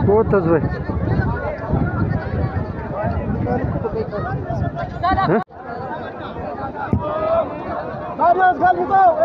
Fotos, güey. Adiós, Galito,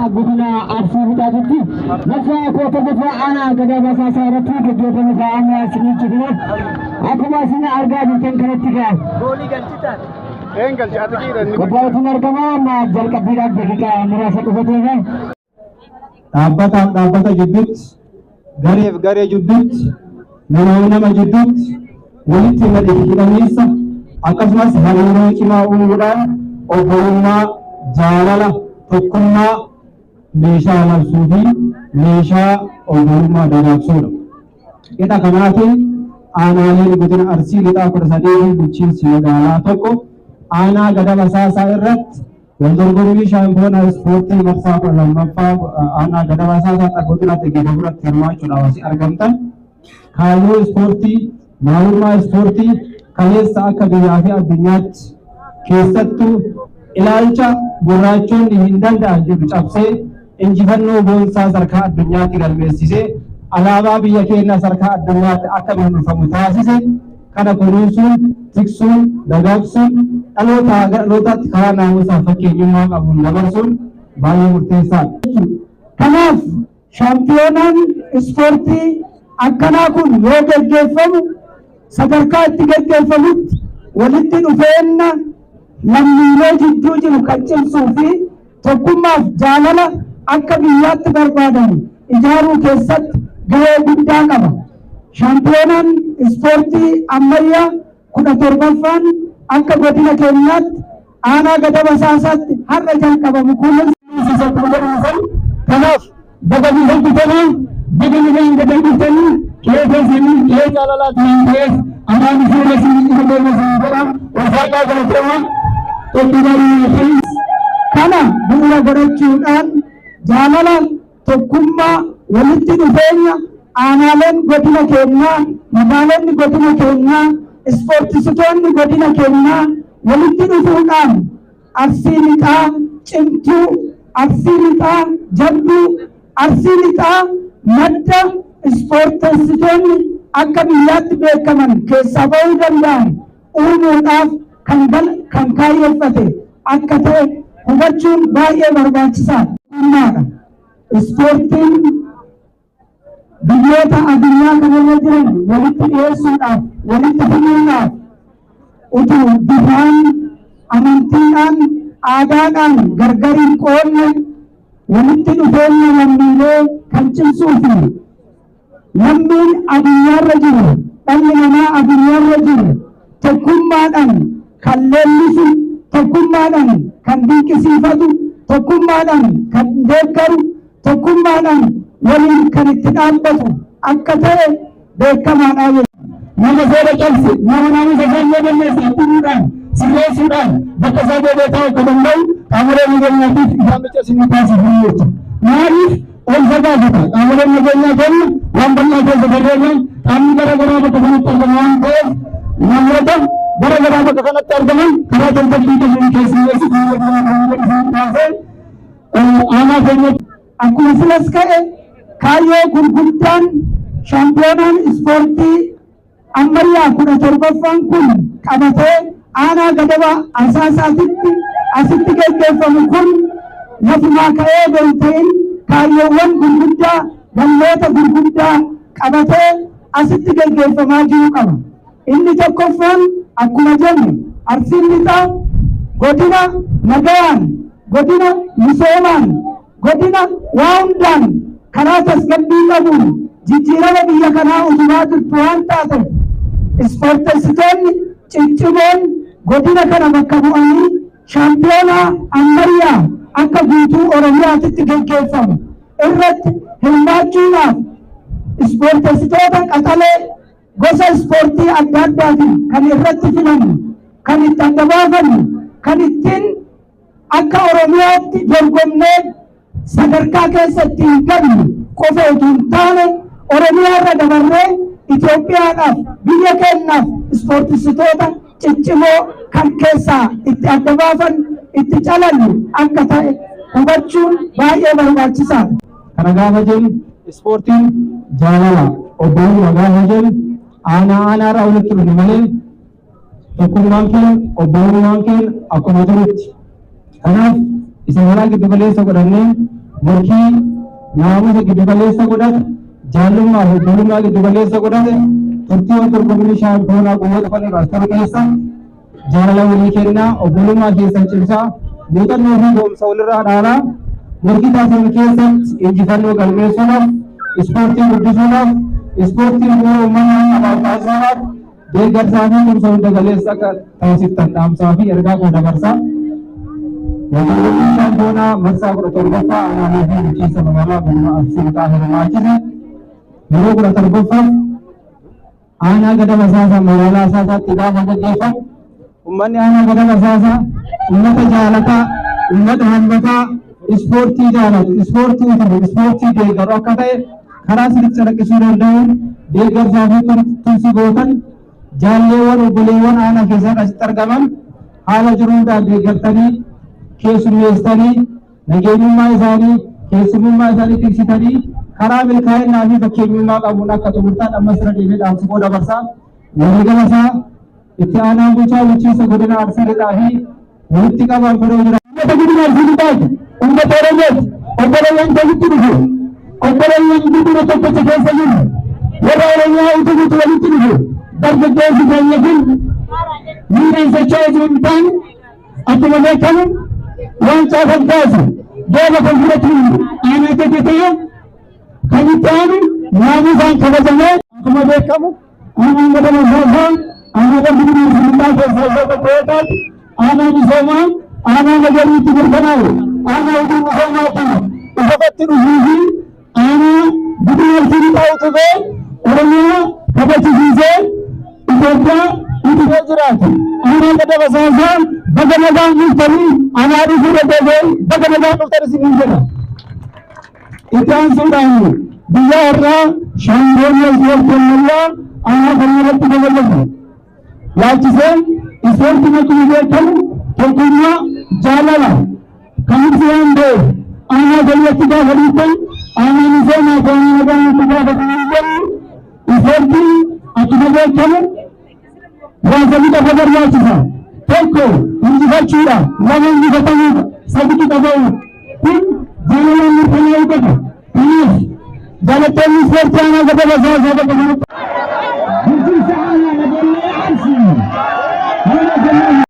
Guna arsi bidaditi nasa kota kota ana gada basa sarati kegiatan mukaamnya sini cikgu aku masih arga bukan ketika goli gantitan enggak jatuh kira kepala tunar kemana jal kabirat begitu merasa kebetulan tampata judut gari judut nama judut walit tinggal di kita nisa akas mas hari ini cuma umuran oboruma jalala tukuna Mesha Malsudi, Mesha Ogurma Daraksura. Kita kemarin aanaaleen godina arsii lixaa sadii bulchiinsi magaalaa tokko aanaa gada basaasaa irratti waldorgommii shaampiyoonaa ispoortii marsaa lammaffaa aanaa gada basaasaa godinatti geeddaburatti hirmaachuudhaaf asii argamtan kaayyoo ispoortii maalummaa ispoortii kaleessa akka biyyaa fi addunyaatti keessattuu ilaalcha gurraachonni hin danda'an jedhu cabsee injifannoo boonsaa sarkaa addunyaatti galmeessisee alaabaa biyya keenya sarkaa addunyaatti akka beekamu taasise kana kunuunsuun tiksuun dagaagsuun dhalootaatti karaa naamusaa fakkeenyummaa qabuun dabarsuun baay'ee murteessaadha. Kanaaf shaampiyoonaan ispoortii akkanaa kun yoo gaggeeffamu sadarkaa itti gaggeeffamutti walitti dhufeenya lammiilee jidduu jiru kan cimsuu fi tokkummaaf jaalala akka biyyaatti barbaadan ijaaruu keessatti gahee guddaa qaba. Shaampiyoonaan ispoortii ammayyaa 17ffaan akka godina keenyaatti aanaa gada basaasaatti har'a jalqabamu kunis kanaaf baga hojjetanii baga gadhiisanii keessanii kee jaalalaa ta'es amaan suuresii ilmeesii jedha wasaaqaa galateema tokkummaa kana bu'uura godhachuudhaan jaalala tokkummaa walitti dhufeenya aanaaleen godina keenyaa magaalonni godina keenyaa ispoortisitoonni godina keenyaa walitti dhufuudhaan arsii lixaa cimtuu arsii lixaa jabduu arsii lixaa madda ispoortisitoonni akka biyyaatti beekaman keessaa ba'uu danda'an uumuudhaaf kan kaayyeeffate akka ta'e hubachuun baay'ee barbaachisaadha. Ispoortiin biyyoota addunyaa kanarra jiran walitti dhiyeessuudhaaf walitti fiduudhaaf utuu bifaan amantiidhaan aadaadhaan gargar hin qoodne walitti dhufeenya lammiilee kan cimsuu fi lammiin addunyaarra jiru dhalli namaa addunyaarra jiru tokkummaadhaan kan leellisu tokkummaadhaan kan dinqisiifatu tokkummaadhaan kan deeggaru tokkummaadhaan waliin kan itti dhaabbatu akka ta'e beekamaadha. Nama seera cabse nama naamusa isaanii balleesse hidhuudhaan sirreessuudhaan bakka isaa beekataa akka danda'u qaamolee nageenyaatiif isaamicha isin taasifuu jechuudha. Maaliif ol fagaatudha qaamoleen nageenyaa keenya waan bal'aa keessa fayyadaman qaamni garaagaraa bakka kanatti argamu waan ta'eef namoota garaagaraa bakka kanatti argaman karaa jalqabbii keessummeessu isaan taasee aanaa keenya akkuma silas ka'e kaayyoo gurguddaan shaampiyoonaan ispoortii ammayyaa 17ffaan kun qabatee aanaa gada basaasaatitti asitti gaggeeffamu kun lafumaa ka'ee gadi ta'in kaayyoowwan gurguddaa galmoota gurguddaa qabatee asitti gaggeeffamaa jiru qaba. Inni tokkoffaan akkuma jenne arsiin lixaa godina nagayaan godina misoomaan godina waa hundaan karaa tasgabbii qabuun jijjiirama biyya kanaa utubaa turtu waan taateef ispoorteessitoonni ciccimoon godina kana bakka bu'anii shaampiyoonaa ammayyaa akka guutuu Oromiyaatti gaggeeffamu irratti hirmaachuudhaaf ispoorteessitoota qaxalee gosa ispoortii adda addaatiin kan irratti filannu kan itti adda baafannu kan ittiin akka Oromiyaatti dorgomnee sadarkaa keessatti hin gabnu qofa utuu hin taane Oromiyaa irra dabarree Itoophiyaadhaaf biyya keenyaaf ispoorteessitoota ciccimoo kan keessaa itti adda baafan itti calannu akka ta'e hubachuun baay'ee barbaachisaadha. Kana gaafa jennu ispoortiin jaalala obbolummaa gaafa jennu aanaa irraa walitti dhufu malee tokkummaan keenya obbolummaan keenya akkuma turutti. Kanaaf isa maraa giddu galeessa godhannee murtii naamusa giddu galeessa godhate jaalummaa fi obbolummaa giddu galeessa godhate turtii wal dorgommii shaampiyoonaa guyyaa dhufan irraa ta'u keessa jaalala walii kennaa obbolummaa keessa cimsaa muuxannoo fi goomsa walirraa dhaalaa murtii taasisan keessatti injifannoo galmeessuudhaaf ispoortii guddisuudhaaf ispoortiin bu'uura uummataa qabaaf taasisuudhaaf deeggarsaa fi tumsa hunda galeessa akka taasiftan dhaamsaa fi ergaa koo dabarsaa. Dorgommii shaampiyoonaa marsaa 17ffaa aanaalee fi bulchiinsa magaalaa Bunnoo Arsii Lixaa hirmaachise yeroo 17ffaaf aanaa Gada Basaasaa magaalaa Asaasaatti gaafa gaggeeffamu uummanni aanaa Gada Basaasaa uummata jaalataa uummata hammataa ispoortii jaalatu ispoortii utamu ispoortii deeggaru akka ta'e karaa sirriitti calaqqisuu danda'uun deeggarsaa fi tumsi gootan jaalleewwan obboleewwan aanaa keessatti asitti argaman haala jiruudhaan deeggartanii keessummeessanii nageenyummaa isaanii keessummaa isaanii tiksitanii karaa milkaa'inaa fi fakkeenyummaa qabuun akka xumurtaan amma sirra deemee dhaamsa koo dabarsaa waliigalasaa itti aanaa bulchaa bulchiinsa godina Arsii Lixaa fi walitti qabaan godhee jira. Godina Arsii Lixaati uummata Oromooti obboleewwan walitti dhufu obboleewwan guddina tokkicha keessa jiru warra Oromiyaa utubuutu walitti dhufu dargaggeessi keenya kun miidhaan socho'ee jiru hin taane akkuma beekamu waan caafamtaasu deema kan fudhatuun aanaa tokko ta'e kan itti aanu naamusaan kabajamee akkuma beekamu aanaan Gada Basaasaa aanaa godina Arsii Lixaa keessaa isa tokko yoo taatu aanaa misoomaa aanaa nagariitti mirkanaa'e aanaa hojii misoomaa kana ifatti dhufuu fi aanaa godina Arsii Lixaa utubee Oromiyaa kabachisiisee Itoophiyaa utubee jiraatu aanaa Gada Basaasaa baga nagaan dhuftanii aanaa dhufuu danda'ee baga nagaan dhuftan isin jedha. Itti aansuudhaan biyya irraa shaampiyoonii ispoortii ammayyaa aanaa kana irratti dabalamu. Laachisee ispoortiin akkuma beekamu tokkummaa jaalala kan ibsu waan ta'eef aanaa galiitti gaafa dhiisan aanaa misoomaa fi aanaa nagaatti gaafa kanan jedhu ispoortiin akkuma beekamu waasanii qafa barbaachisa. Tokko injifachuudha lama injifatamuudha sadiitti qaba'uudha kun jaalalaan mirkanaa'uu qaba. Kanaaf jaalattoonni ispoortii aanaa Gada Basaasaa bakka kanatti